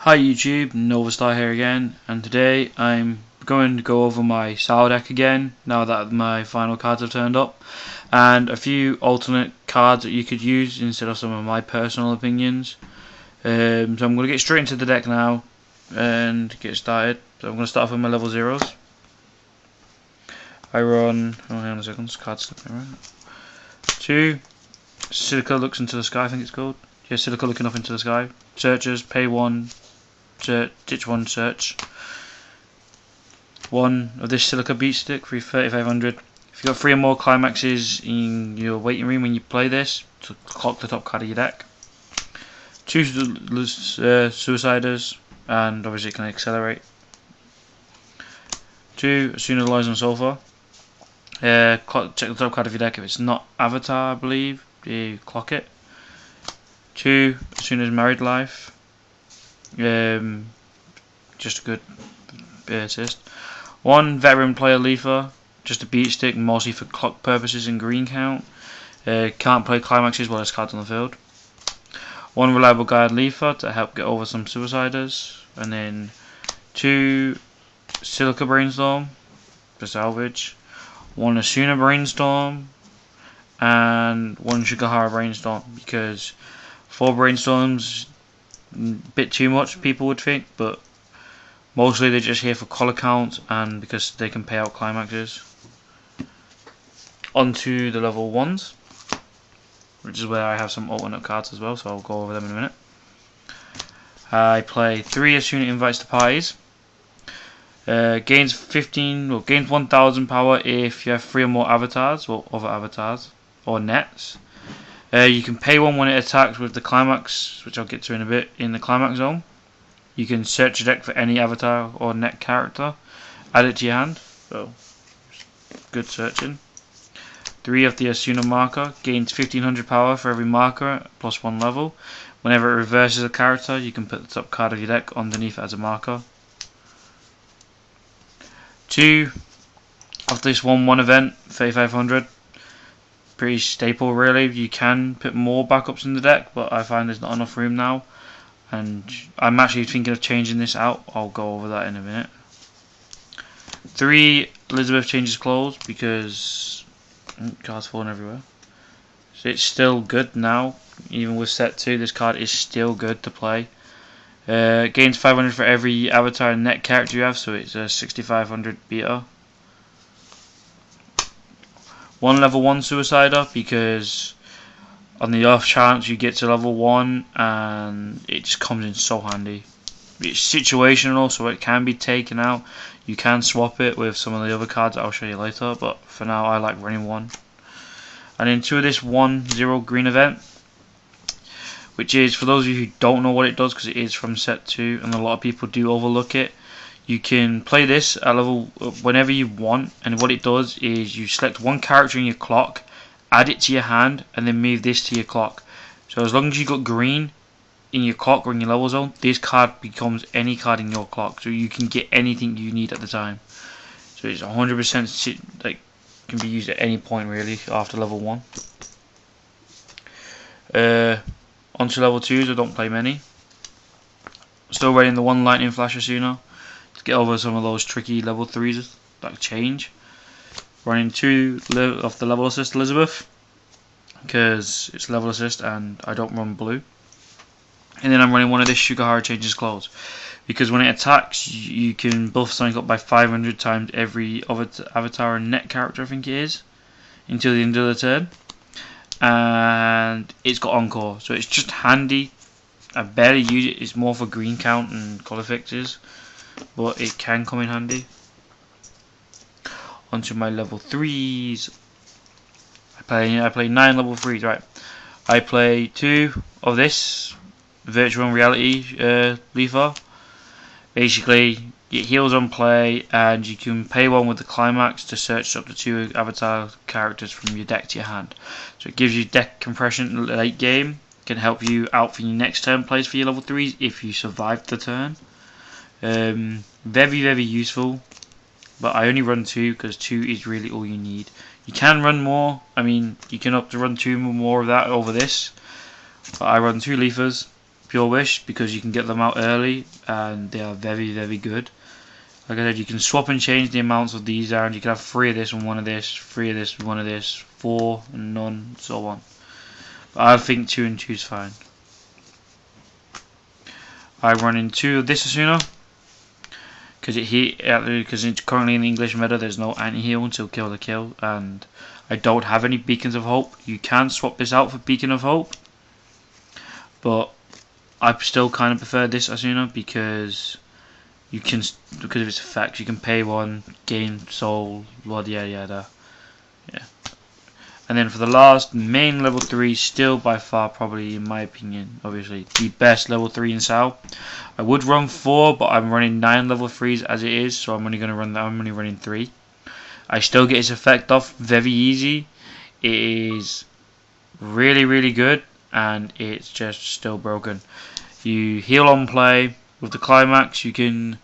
Hi YouTube, Novastar here again, and today I'm going to go over my SAO deck again now that my final cards have turned up, and a few alternate cards that you could use instead of some of my personal opinions. So I'm going to get straight into the deck now and get started. So I'm going to start off with my level zeros. I run, oh hang on a second, this card's slipping around. 2 Silica Looks Into the Sky, I think it's called. Yeah, Silica Looking Up Into the Sky. Searchers, pay 1. Ditch 1 search. 1 of this Silica Beat Stick for 3500. If you've got 3 or more climaxes in your waiting room when you play this, to clock the top card of your deck. 2 Suiciders, and obviously it can accelerate. 2 as soon as it lies on Sulfur. Check the top card of your deck. If it's not Avatar, I believe, you clock it. 2 as soon as Married Life. Just a good assist. 1 Veteran Player Leafer, just a beat stick, mostly for clock purposes and green count. Can't play climaxes while there's cards on the field. 1 Reliable Guide Leafer to help get over some Suiciders, and then 2 Silica Brainstorm for salvage. 1 Asuna Brainstorm, and 1 Shigahara Brainstorm, because 4 Brainstorms a bit too much, people would think, but mostly they're just here for color count and because they can pay out climaxes. Onto the level 1s, which is where I have some alternate cards as well, so I'll go over them in a minute. I play 3 Asuna Invites to Parties. Gains 1000 power if you have 3 or more avatars, or other avatars, or nets. You can pay 1 when it attacks with the climax, which I'll get to in a bit, in the climax zone. You can search your deck for any avatar or net character, add it to your hand, so good searching. 3 of the Asuna marker, gains 1500 power for every marker, plus 1 level. Whenever it reverses a character, you can put the top card of your deck underneath it as a marker. 2 of this 1/1 event, 3500. Pretty staple really. You can put more backups in the deck, but I find there's not enough room now, and I'm actually thinking of changing this out. I'll go over that in a minute. 3 Elizabeth Changes Clothes, because cards falling everywhere. So it's still good now, even with set 2. This card is still good to play. Gains 500 for every avatar and net character you have, so it's a 6500 beater. 1 level 1 Suicider, because on the off chance you get to level 1 and it just comes in so handy. It's situational, so it can be taken out. You can swap it with some of the other cards that I'll show you later, but for now I like running 1. And then 2 of this 1/0 green event, which is, for those of you who don't know what it does, because it is from set 2 and a lot of people do overlook it, you can play this at level whenever you want, and what it does is you select 1 character in your clock, add it to your hand, and then move this to your clock. So as long as you got green in your clock or in your level zone, this card becomes any card in your clock, so you can get anything you need at the time. So it's 100% like can be used at any point really after level 1. Onto level 2s, I don't play many. Still running the 1 Lightning Flash Asuna to get over some of those tricky level 3s that change. Running 2 of the level assist Elizabeth, because it's level assist and I don't run blue. And then I'm running 1 of this Shigahara Changes Clothes, because when it attacks you can buff something up by 500 times every other avatar and net character, I think it is, until the end of the turn. And it's got Encore, so it's just handy. I barely use it, it's more for green count and colour fixes, but it can come in handy. Onto my level 3s. I play 9 level 3s, right. I play 2 of this Virtual Reality Leafer. Basically, it heals on play, and you can pay 1 with the climax to search up to 2 avatar characters from your deck to your hand. So it gives you deck compression late game, can help you out for your next turn plays for your level 3s if you survive the turn. Very useful, but I only run 2 because 2 is really all you need. You can run more, I mean you can up to run 2 more of that over this, but I run 2 Leafers. Pure Wish because you can get them out early and they are very, very good. Like I said, you can swap and change the amounts of these around. You can have 3 of this and 1 of this, 3 of this and 1 of this, 4 and none, so on. But I think 2 and 2 is fine. I run in 2 of this Asuna because it's currently in the English meta. There's no anti-heal until kill the kill, and I don't have any Beacons of Hope. You can swap this out for Beacon of Hope, but I still kind of prefer this Asuna because of its effects. You can pay 1, gain soul, yada yada yada. Yeah. And then for the last, main level 3, still by far probably in my opinion, obviously the best level 3 in Sao. I would run 4, but I'm running 9 level 3s as it is, so I'm only running 3. I still get its effect off very easy. It is really, really good, and it's just still broken. You heal on play. With the climax, you can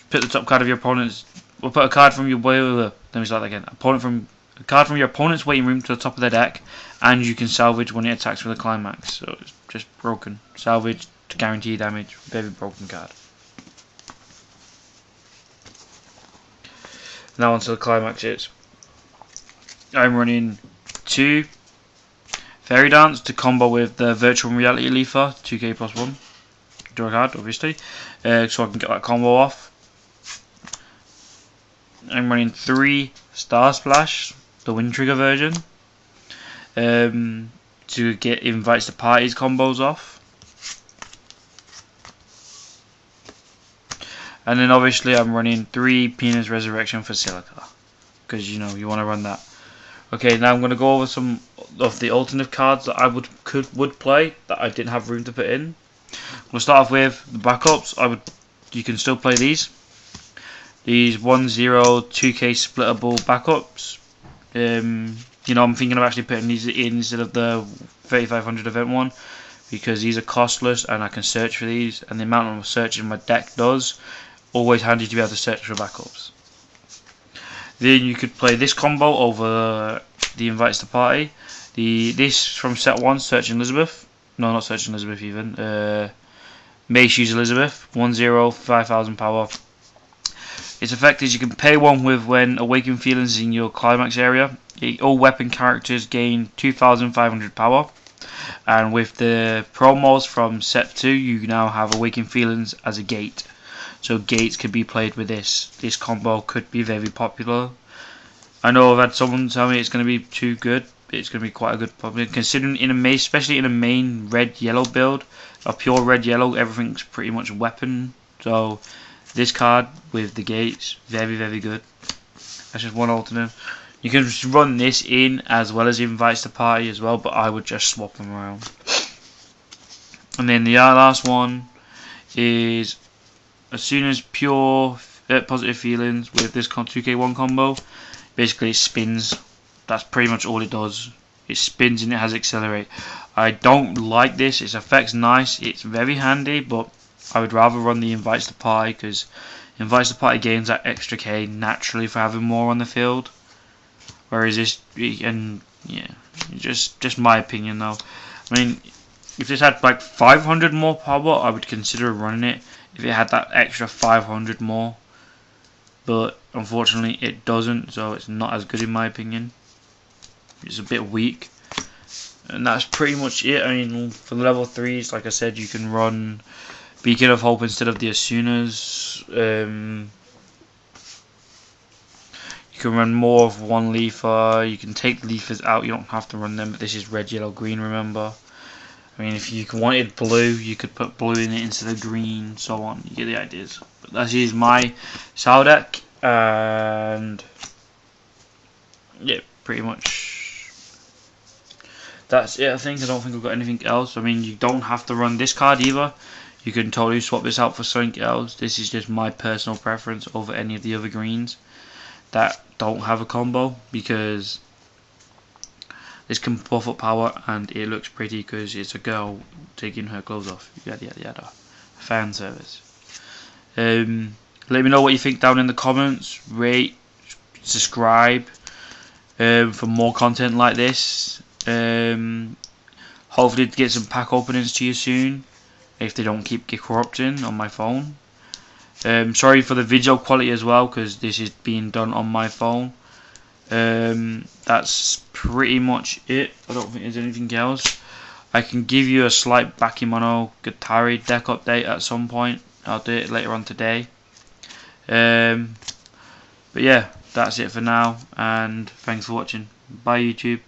put the top card of your opponent's, or put a card from your let me start that again. A card from your opponent's waiting room to the top of their deck, and you can salvage when it attacks with a climax. So it's just broken. Salvage to guarantee damage. Very broken card. Now onto the climaxes. I'm running 2 Fairy Dance to combo with the Virtual Reality Leafer, 2k plus 1. Draw a card, obviously, so I can get that combo off. I'm running 3 Star Splash, the Wind Trigger version, to get Invites to Parties combos off. And then obviously I'm running 3 Penis Resurrection for Silica, because you know you want to run that. Okay, now I'm going to go over some of the alternate cards that I would play that I didn't have room to put in. We'll start off with the backups. You can still play these. These 1-0 2k splittable backups. You know, I'm thinking of actually putting these in instead of the 3500 event one because these are costless and I can search for these, and the amount of searching my deck does always handy to be able to search for backups. Then you could play this combo over the Invites to Party. This from set 1, Searching Elizabeth. No, not Searching Elizabeth even. Mace Use Elizabeth. 1-0, 5000 power. Its effect is you can pay 1 with when Awakened Feelings is in your climax area. All weapon characters gain 2500 power. And with the promos from set 2, you now have Awakened Feelings as a gate. So gates could be played with this. This combo could be very popular. I know I've had someone tell me it's going to be too good. It's going to be quite a good problem. Considering in a main, especially in a main red-yellow build, a pure red-yellow, everything's pretty much weapon. So this card with the gates, very, very good. That's just one alternate. You can just run this in as well as Invites to Party as well, but I would just swap them around. And then the last one is as soon as pure positive feelings with this 2k1 combo. Basically it spins. That's pretty much all it does. It spins and it has accelerate. I don't like this. Its effect's nice. It's very handy, but I would rather run the Invites to Party because Invites to Party gains that extra K naturally for having more on the field. Whereas this, and yeah, just my opinion though. I mean, if this had like 500 more power, I would consider running it. If it had that extra 500 more, but unfortunately it doesn't, so it's not as good in my opinion. It's a bit weak, and that's pretty much it. I mean, for the level 3s, like I said, you can run Beacon of Hope instead of the Asunas. You can run more of one leafer. You can take leafers out. You don't have to run them, but this is red, yellow, green. Remember. I mean, if you wanted blue, you could put blue in it instead of green, so on. You get the ideas. But that is my Sao deck, and yeah, pretty much that's it. I think. I don't think I've got anything else. I mean, you don't have to run this card either. You can totally swap this out for something else. This is just my personal preference over any of the other greens that don't have a combo, because this can buff up power and it looks pretty because it's a girl taking her clothes off. Yada yada yada. Fan service. Let me know what you think down in the comments. Rate, subscribe for more content like this. Hopefully to get some pack openings to you soon. if they don't keep corrupting on my phone. Sorry for the video quality as well, because this is being done on my phone. That's pretty much it. I don't think there's anything else. I can give you a slight Bakemono Guitari deck update at some point. I'll do it later on today. But yeah, that's it for now, and thanks for watching. Bye YouTube.